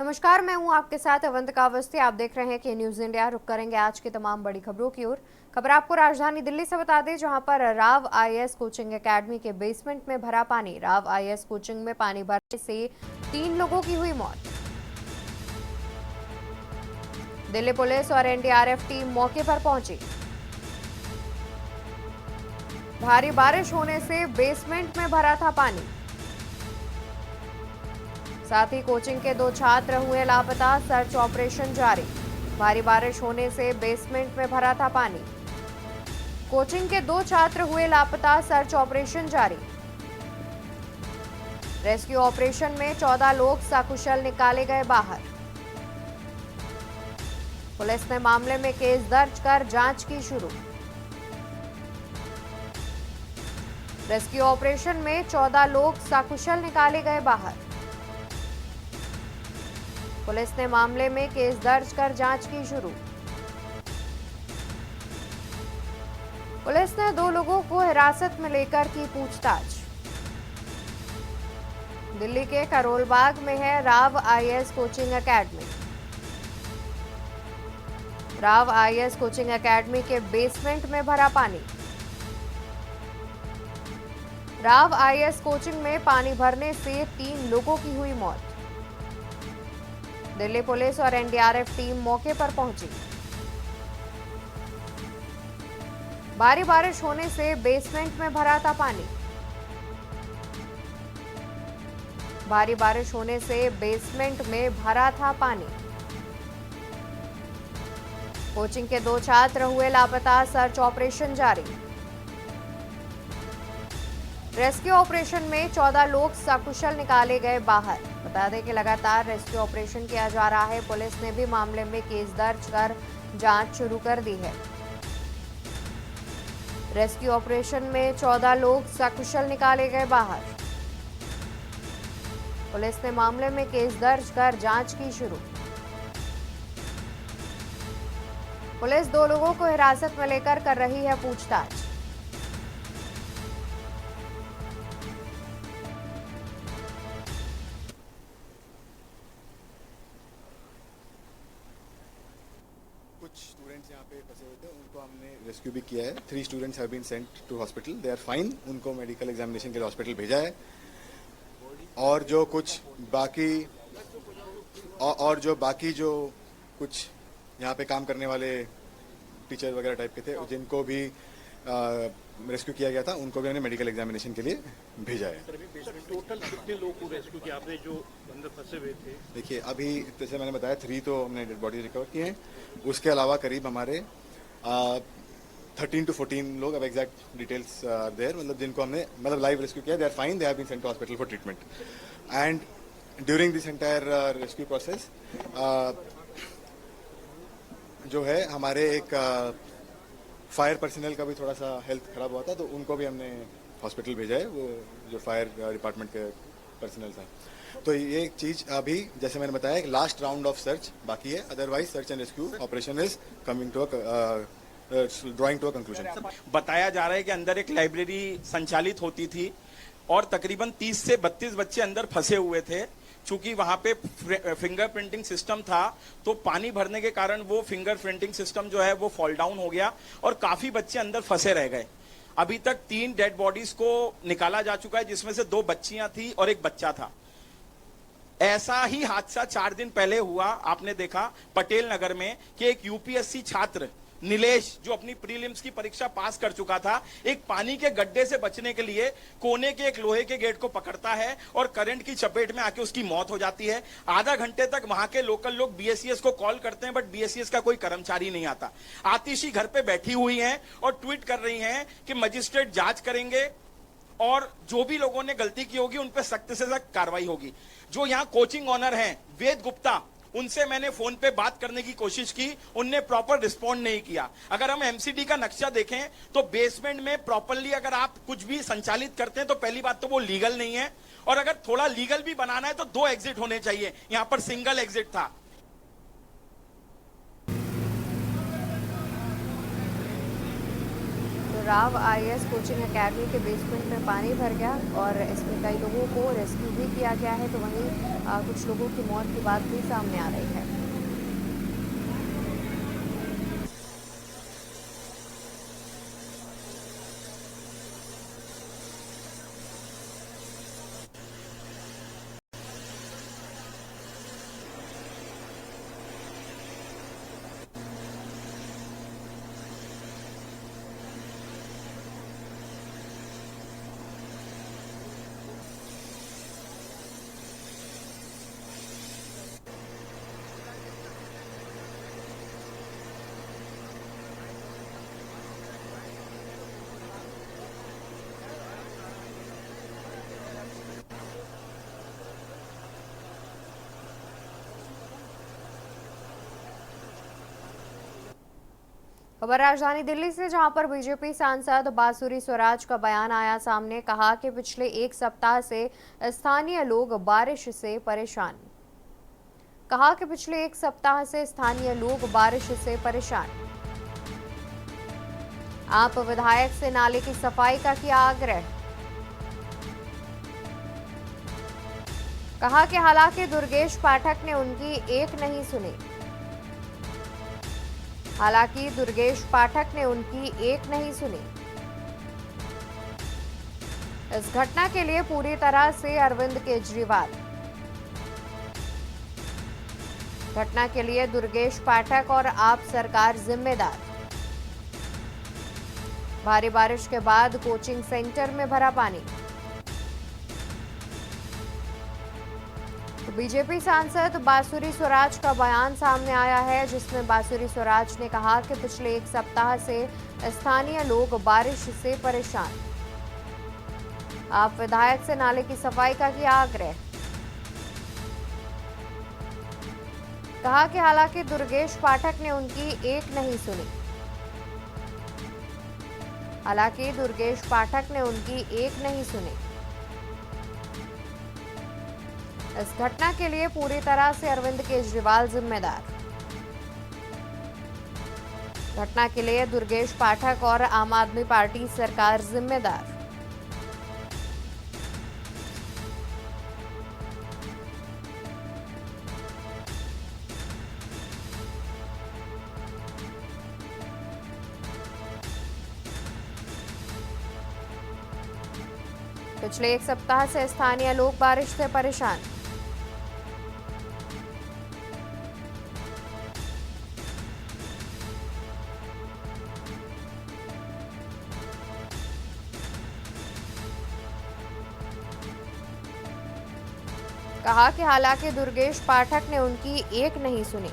नमस्कार, मैं हूं आपके साथ अवंतिका अवस्थी। आप देख रहे हैं कि न्यूज इंडिया। रुक करेंगे आज की तमाम बड़ी खबरों की ओर। खबर आपको राजधानी दिल्ली से बता दें, जहां पर राव आईएएस कोचिंग एकेडमी के बेसमेंट में भरा पानी। राव आईएएस कोचिंग में पानी भरने से 3 लोगों की हुई मौत। दिल्ली पुलिस और एनडीआरएफ टीम मौके पर पहुंची। भारी बारिश होने से बेसमेंट में भरा था पानी। साथ ही कोचिंग के 2 छात्र हुए लापता, सर्च ऑपरेशन जारी। भारी बारिश होने से बेसमेंट में भरा था पानी। कोचिंग के 2 छात्र हुए लापता, सर्च ऑपरेशन जारी। रेस्क्यू ऑपरेशन में 14 लोग सकुशल निकाले गए बाहर। पुलिस ने मामले में केस दर्ज कर जांच की शुरू। रेस्क्यू ऑपरेशन में 14 लोग सकुशल निकाले गए बाहर। पुलिस ने मामले में केस दर्ज कर जांच की शुरू। पुलिस ने 2 लोगों को हिरासत में लेकर की पूछताछ। दिल्ली के करोलबाग में है Rao IAS coaching academy. Rao IAS coaching academy के बेसमेंट में भरा पानी। राव आईएएस कोचिंग में पानी भरने से 3 लोगों की हुई मौत। दिल्ली पुलिस और एनडीआरएफ टीम मौके पर पहुंची। भारी बारिश होने से बेसमेंट में भरा था पानी। भारी बारिश होने से बेसमेंट में भरा था पानी। कोचिंग के 2 छात्र हुए लापता, सर्च ऑपरेशन जारी। रेस्क्यू ऑपरेशन में 14 लोग सकुशल निकाले गए बाहर। बता दें कि लगातार रेस्क्यू ऑपरेशन किया जा रहा है। पुलिस ने भी मामले में केस दर्ज कर जांच शुरू कर दी है। रेस्क्यू ऑपरेशन में 14 लोग सकुशल निकाले गए बाहर। पुलिस ने मामले में केस दर्ज कर जांच की शुरू। पुलिस 2 लोगों को हिरासत में लेकर कर रही है पूछताछ। कुछ स्टूडेंट्स यहाँ पे फंसे हुए थे, उनको हमने रेस्क्यू भी किया है। 3 students have been sent to hospital, they are fine. उनको मेडिकल एग्जामिनेशन के लिए हॉस्पिटल भेजा है। और जो कुछ बाकी जो कुछ यहाँ पे काम करने वाले टीचर वगैरह टाइप के थे, जिनको भी रेस्क्यू किया गया था, उनको भी हमने मेडिकल एग्जामिनेशन के लिए भेजा है। टोटल कितने लोग को रेस्क्यू किया आपने जो अंदर फंसे हुए थे? देखिए, अभी जैसे मैंने बताया 3 तो हमने डेड बॉडी रिकवर किए हैं। उसके अलावा करीब हमारे 13 to 14 लोग, अब एग्जैक्ट डिटेल्स देयर, मतलब जिनको हमने लाइव रेस्क्यू किया, they are fine, they have been sent to hospital for treatment. And during this entire rescue process जो है, हमारे एक फायर पर्सनल का भी थोड़ा सा हेल्थ खराब हुआ था, तो उनको भी हमने हॉस्पिटल भेजा है, वो जो फायर डिपार्टमेंट के पर्सनल था। तो ये चीज अभी जैसे मैंने बताया, एक लास्ट राउंड ऑफ सर्च बाकी है। Otherwise search and rescue operation is coming to drawing to a conclusion. बताया जा रहा है कि अंदर एक लाइब्रेरी संचालित होती थी और तकरीबन 30 से 32 बच्चे अंदर फंसे हुए थे। चूंकि वहां पे फिंगर प्रिंटिंग सिस्टम था, तो पानी भरने के कारण वो फिंगर प्रिंटिंग सिस्टम जो है वो फॉल डाउन हो गया और काफी बच्चे अंदर फंसे रह गए। अभी तक 3 डेड बॉडीज को निकाला जा चुका है, जिसमें से 2 बच्चियां थी और 1 बच्चा था। ऐसा ही हादसा 4 दिन पहले हुआ, आपने देखा पटेल नगर में, कि एक यूपीएससी छात्र नीलेश, जो अपनी प्रीलिम्स की परीक्षा पास कर चुका था, एक पानी के गड्ढे से बचने के लिए कोने के एक लोहे के गेट को पकड़ता है और करंट की चपेट में आके उसकी मौत हो जाती है। आधा घंटे तक वहां के लोकल लोग बीएसईएस को कॉल करते हैं, बट बीएसईएस का कोई कर्मचारी नहीं आता। आतिशी घर पे बैठी हुई हैं और ट्वीट कर रही हैं कि मजिस्ट्रेट जांच करेंगे और जो भी लोगों ने गलती की होगी उन पर सख्त से सख्त कार्रवाई होगी। जो यहाँ कोचिंग ऑनर हैं वेद गुप्ता, उनसे मैंने फोन पे बात करने की कोशिश की, उनने प्रॉपर रिस्पॉन्ड नहीं किया। अगर हम एमसीडी का नक्शा देखें तो बेसमेंट में प्रॉपरली अगर आप कुछ भी संचालित करते हैं तो पहली बात तो वो लीगल नहीं है, और अगर थोड़ा लीगल भी बनाना है तो 2 एग्जिट होने चाहिए। यहां पर सिंगल एग्जिट था। राव आईएएस कोचिंग एकेडमी के बेसमेंट में पानी भर गया और इसमें कई लोगों को रेस्क्यू भी किया गया है, तो वहीं कुछ लोगों की मौत की बात भी सामने आ रही है। खबर राजधानी दिल्ली से, जहां पर बीजेपी सांसद बांसुरी स्वराज का बयान आया सामने। कहा कि पिछले एक सप्ताह से स्थानीय लोग बारिश से परेशान। कहा कि पिछले एक सप्ताह से स्थानीय लोग बारिश से परेशान। आप विधायक से नाले की सफाई का किया आग्रह। कहा कि हालांकि दुर्गेश पाठक ने उनकी एक नहीं सुनी। हालांकि दुर्गेश पाठक ने उनकी एक नहीं सुनी। इस घटना के लिए पूरी तरह से अरविंद केजरीवाल। घटना के लिए दुर्गेश पाठक और आप सरकार जिम्मेदार। भारी बारिश के बाद कोचिंग सेंटर में भरा पानी। तो बीजेपी सांसद बांसुरी स्वराज का बयान सामने आया है, जिसमें बांसुरी स्वराज ने कहा कि पिछले एक सप्ताह से स्थानीय लोग बारिश से परेशान। आप विधायक से नाले की सफाई का किया आग्रह। कहा कि हालांकि दुर्गेश पाठक ने उनकी एक नहीं सुनी। हालांकि दुर्गेश पाठक ने उनकी एक नहीं सुनी। इस घटना के लिए पूरी तरह से अरविंद केजरीवाल जिम्मेदार। घटना के लिए दुर्गेश पाठक और आम आदमी पार्टी सरकार जिम्मेदार। पिछले एक सप्ताह से स्थानीय लोग बारिश से परेशान। कहा कि हालांकि दुर्गेश पाठक ने उनकी एक नहीं सुनी।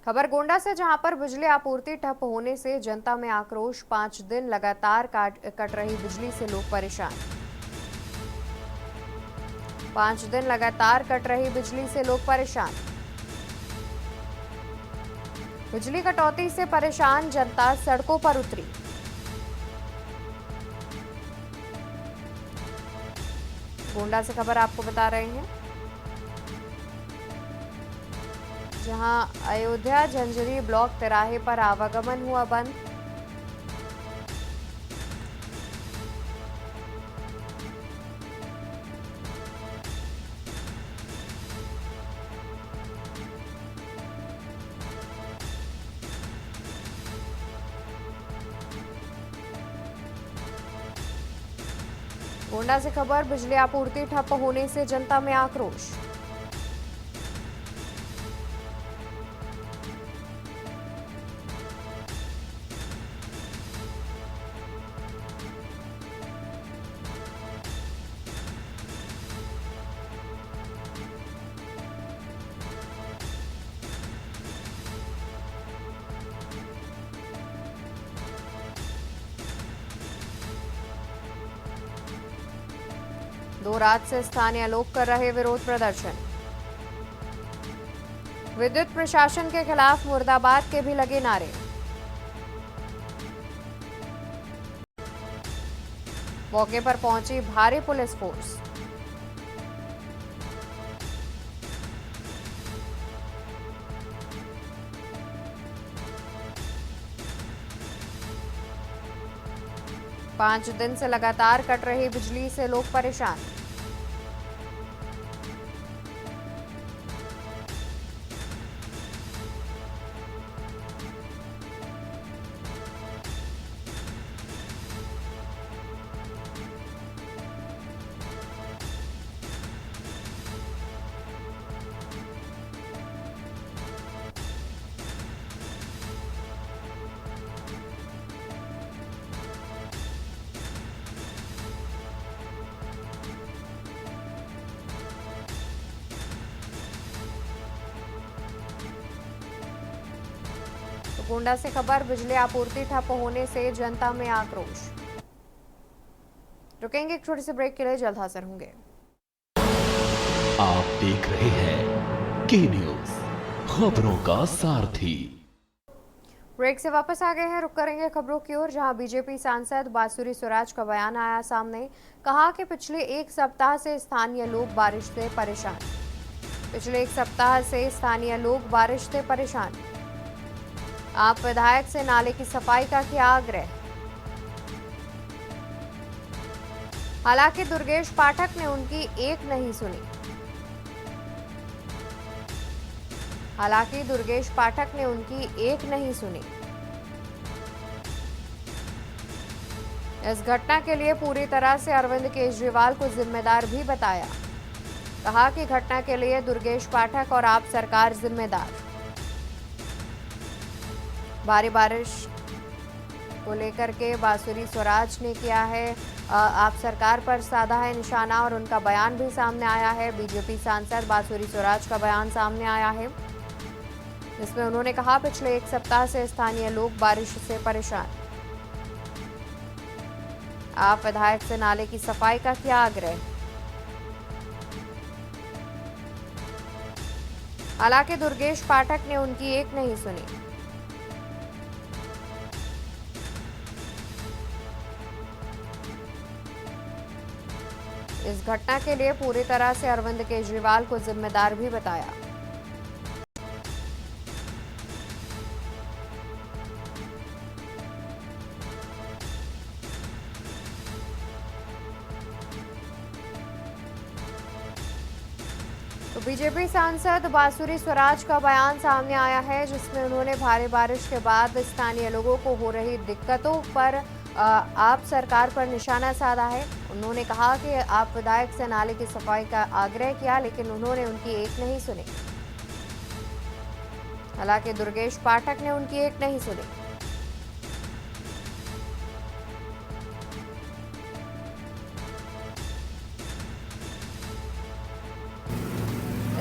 खबर गोंडा से, जहां पर बिजली आपूर्ति ठप होने से जनता में आक्रोश। 5 दिन लगातार कट रही बिजली से लोग परेशान। 5 दिन लगातार कट रही बिजली से लोग परेशान। बिजली कटौती से परेशान जनता सड़कों पर उतरी। गोंडा से खबर आपको बता रहे हैं, जहां अयोध्या झंझरी ब्लॉक तिराहे पर आवागमन हुआ बंद। गोंडा से खबर, बिजली आपूर्ति ठप होने से जनता में आक्रोश। 2 रात से स्थानीय लोग कर रहे विरोध प्रदर्शन। विद्युत प्रशासन के खिलाफ मुर्दाबाद के भी लगे नारे। मौके पर पहुंची भारी पुलिस फोर्स। पांच दिन से लगातार कट रही बिजली से लोग परेशान। गोंडा से खबर, बिजली आपूर्ति ठप होने से जनता में आक्रोश। रुकेंगे एक छोटे से ब्रेक के लिए, जल्द हाजिर होंगे। आप देख रहे हैं के न्यूज, खबरों का सारथी। ब्रेक से वापस आ गए हैं, रुक करेंगे खबरों की ओर, जहां बीजेपी सांसद बांसुरी स्वराज का बयान आया सामने। कहा कि पिछले एक सप्ताह से स्थानीय लोग बारिश से परेशान। पिछले एक सप्ताह से स्थानीय लोग बारिश से परेशान। आप विधायक से नाले की सफाई का किया आग्रह। हालांकि दुर्गेश पाठक ने उनकी एक नहीं सुनी। हालांकि दुर्गेश पाठक ने उनकी एक नहीं सुनी। इस घटना के लिए पूरी तरह से अरविंद केजरीवाल को जिम्मेदार भी बताया। कहा कि घटना के लिए दुर्गेश पाठक और आप सरकार जिम्मेदार। भारी बारिश को लेकर के बांसुरी स्वराज ने किया है आप सरकार पर साधा है निशाना, और उनका बयान भी सामने आया है। बीजेपी सांसद बांसुरी स्वराज का बयान सामने आया है, जिसमें उन्होंने कहा पिछले एक सप्ताह से स्थानीय लोग बारिश से परेशान। आप विधायक से नाले की सफाई का किया आग्रह। हालांकि दुर्गेश पाठक ने उनकी एक नहीं सुनी। इस घटना के लिए पूरी तरह से अरविंद केजरीवाल को जिम्मेदार भी बताया। तो बीजेपी सांसद बांसुरी स्वराज का बयान सामने आया है, जिसमें उन्होंने भारी बारिश के बाद स्थानीय लोगों को हो रही दिक्कतों पर आप सरकार पर निशाना साधा है। उन्होंने कहा कि आप विधायक से नाले की सफाई का आग्रह किया, लेकिन उन्होंने उनकी एक नहीं सुनी। हालांकि दुर्गेश पाठक ने उनकी एक नहीं सुनी।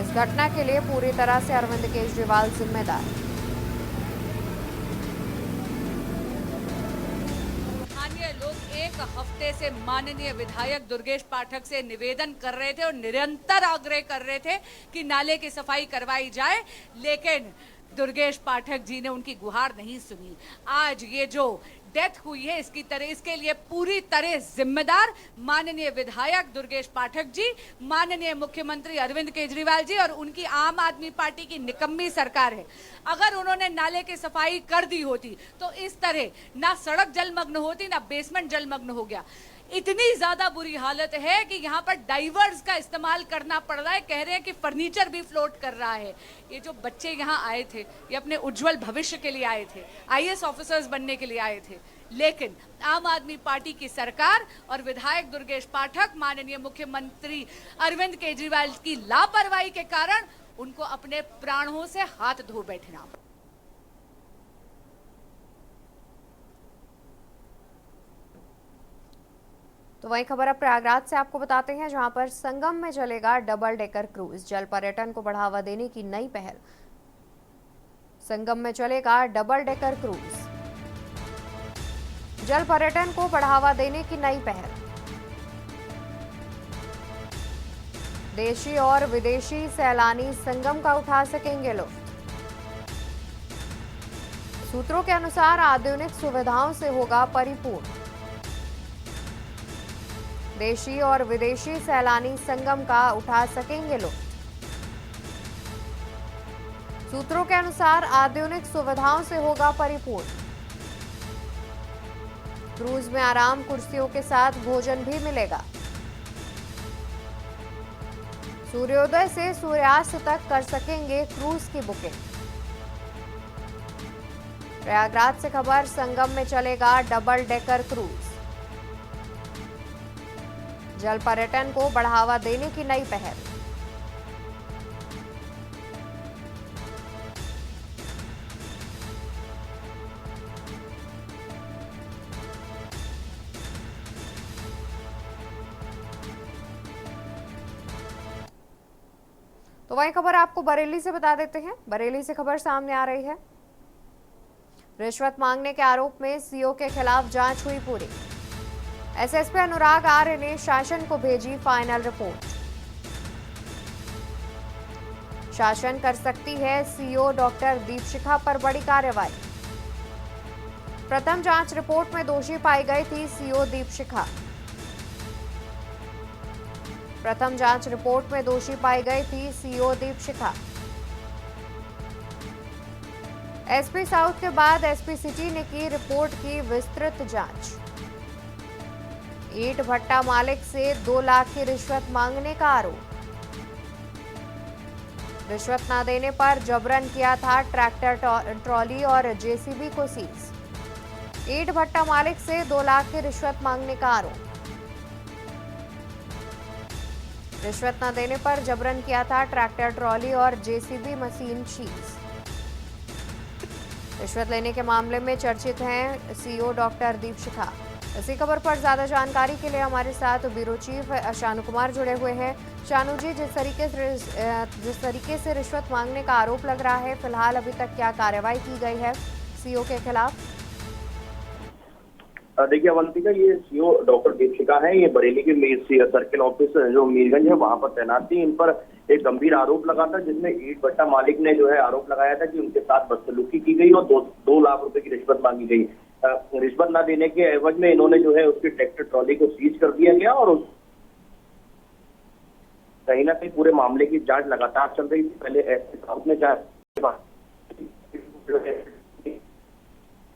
इस घटना के लिए पूरी तरह से अरविंद केजरीवाल जिम्मेदार। लोग एक हफ्ते से माननीय विधायक दुर्गेश पाठक से निवेदन कर रहे थे और निरंतर आग्रह कर रहे थे कि नाले की सफाई करवाई जाए, लेकिन दुर्गेश पाठक जी ने उनकी गुहार नहीं सुनी। आज ये जो डेथ हुई है इसके लिए पूरी तरह जिम्मेदार माननीय विधायक दुर्गेश पाठक जी, माननीय मुख्यमंत्री अरविंद केजरीवाल जी और उनकी आम आदमी पार्टी की निकम्मी सरकार है। अगर उन्होंने नाले की सफाई कर दी होती तो इस तरह ना सड़क जलमग्न होती ना बेसमेंट जलमग्न हो गया। इतनी ज्यादा बुरी हालत है कि यहाँ पर डाइवर्स का इस्तेमाल करना पड़ रहा है। कह रहे हैं कि फर्नीचर भी फ्लोट कर रहा है। ये जो बच्चे यहाँ आए थे ये अपने उज्जवल भविष्य के लिए आए थे, आईएएस ऑफिसर्स बनने के लिए आए थे, लेकिन आम आदमी पार्टी की सरकार और विधायक दुर्गेश पाठक, माननीय मुख्यमंत्री अरविंद केजरीवाल की लापरवाही के कारण उनको अपने प्राणों से हाथ धो बैठना पड़ा। तो वही खबर अब प्रयागराज से आपको बताते हैं, जहां पर संगम में चलेगा डबल डेकर क्रूज। जल पर्यटन को बढ़ावा देने की नई पहल। संगम में चलेगा डबल डेकर क्रूज। जल पर्यटन को बढ़ावा देने की नई पहल। देशी और विदेशी सैलानी संगम का उठा सकेंगे लुत्फ। सूत्रों के अनुसार आधुनिक सुविधाओं से होगा परिपूर्ण। देशी और विदेशी सैलानी संगम का उठा सकेंगे लुत्फ। सूत्रों के अनुसार आधुनिक सुविधाओं से होगा परिपूर्ण। क्रूज में आराम कुर्सियों के साथ भोजन भी मिलेगा। सूर्योदय से सूर्यास्त तक कर सकेंगे क्रूज की बुकिंग। प्रयागराज से खबर, संगम में चलेगा डबल डेकर क्रूज। जल पर्यटन को बढ़ावा देने की नई पहल। तो वही खबर आपको बरेली से बता देते हैं। बरेली से खबर सामने आ रही है। रिश्वत मांगने के आरोप में सीओ के खिलाफ जांच हुई पूरी। एसएसपी अनुराग आर्य ने शासन को भेजी फाइनल रिपोर्ट। शासन कर सकती है सीओ डॉक्टर दीपशिखा पर बड़ी कार्रवाई। प्रथम जांच रिपोर्ट में दोषी पाई गई थी सीओ दीपशिखा। प्रथम जांच रिपोर्ट में दोषी पाई गई थी सीओ दीपशिखा। एसपी साउथ के बाद एसपी सिटी ने की रिपोर्ट की विस्तृत जांच। ईंट भट्टा मालिक से 2 लाख की रिश्वत मांगने का आरोप। रिश्वत न देने पर जबरन किया था ट्रैक्टर ट्रॉली और जेसीबी को सीज। ईंट भट्टा मालिक से 2 लाख की रिश्वत मांगने का आरोप। रिश्वत न देने पर जबरन किया था ट्रैक्टर ट्रॉली और जेसीबी मशीन सीज। रिश्वत लेने के मामले में चर्चित हैं सीओ डॉक्टर दीपशिखा। इसी खबर पर ज्यादा जानकारी के लिए हमारे साथ ब्यूरो चीफ शानू कुमार जुड़े हुए हैं। शानू जी, जिस तरीके से रिश्वत मांगने का आरोप लग रहा है, फिलहाल अभी तक क्या कार्रवाई की गई है सीओ के खिलाफ? देखिए अवंतिका, ये सीओ डॉक्टर दीपशिखा है। ये बरेली के सर्किल ऑफिस जो मीरगंज है वहां पर तैनात थी। इन पर एक गंभीर आरोप लगा था, जिसमें ईंट भट्टा मालिक ने जो है आरोप लगाया था कि उनके साथ बदसलूकी की गई और 2 लाख रुपए की रिश्वत मांगी गई। रिश्वत न देने के एवज में इन्होंने जो है उसकी ट्रैक्टर ट्रॉली को सीज कर दिया गया और कहीं ना कहीं पूरे मामले की जांच लगातार चल रही थी। पहले एसपी साउथ ने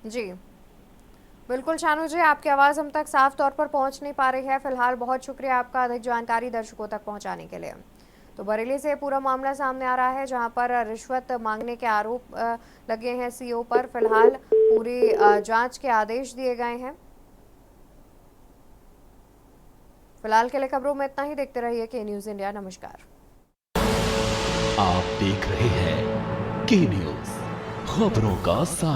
जी बिल्कुल शानू जी, आपकी आवाज हम तक साफ तौर पर पहुंच नहीं पा रही है। फिलहाल बहुत शुक्रिया आपका अधिक जानकारी दर्शकों तक पहुंचाने के लिए। तो बरेली से पूरा मामला सामने आ रहा है, जहां पर रिश्वत मांगने के आरोप लगे हैं सीओ पर। फिलहाल पूरी जांच के आदेश दिए गए हैं। फिलहाल के लिए खबरों में इतना ही। देखते रहिए के न्यूज इंडिया। नमस्कार। आप देख रहे हैं के न्यूज, खबरों का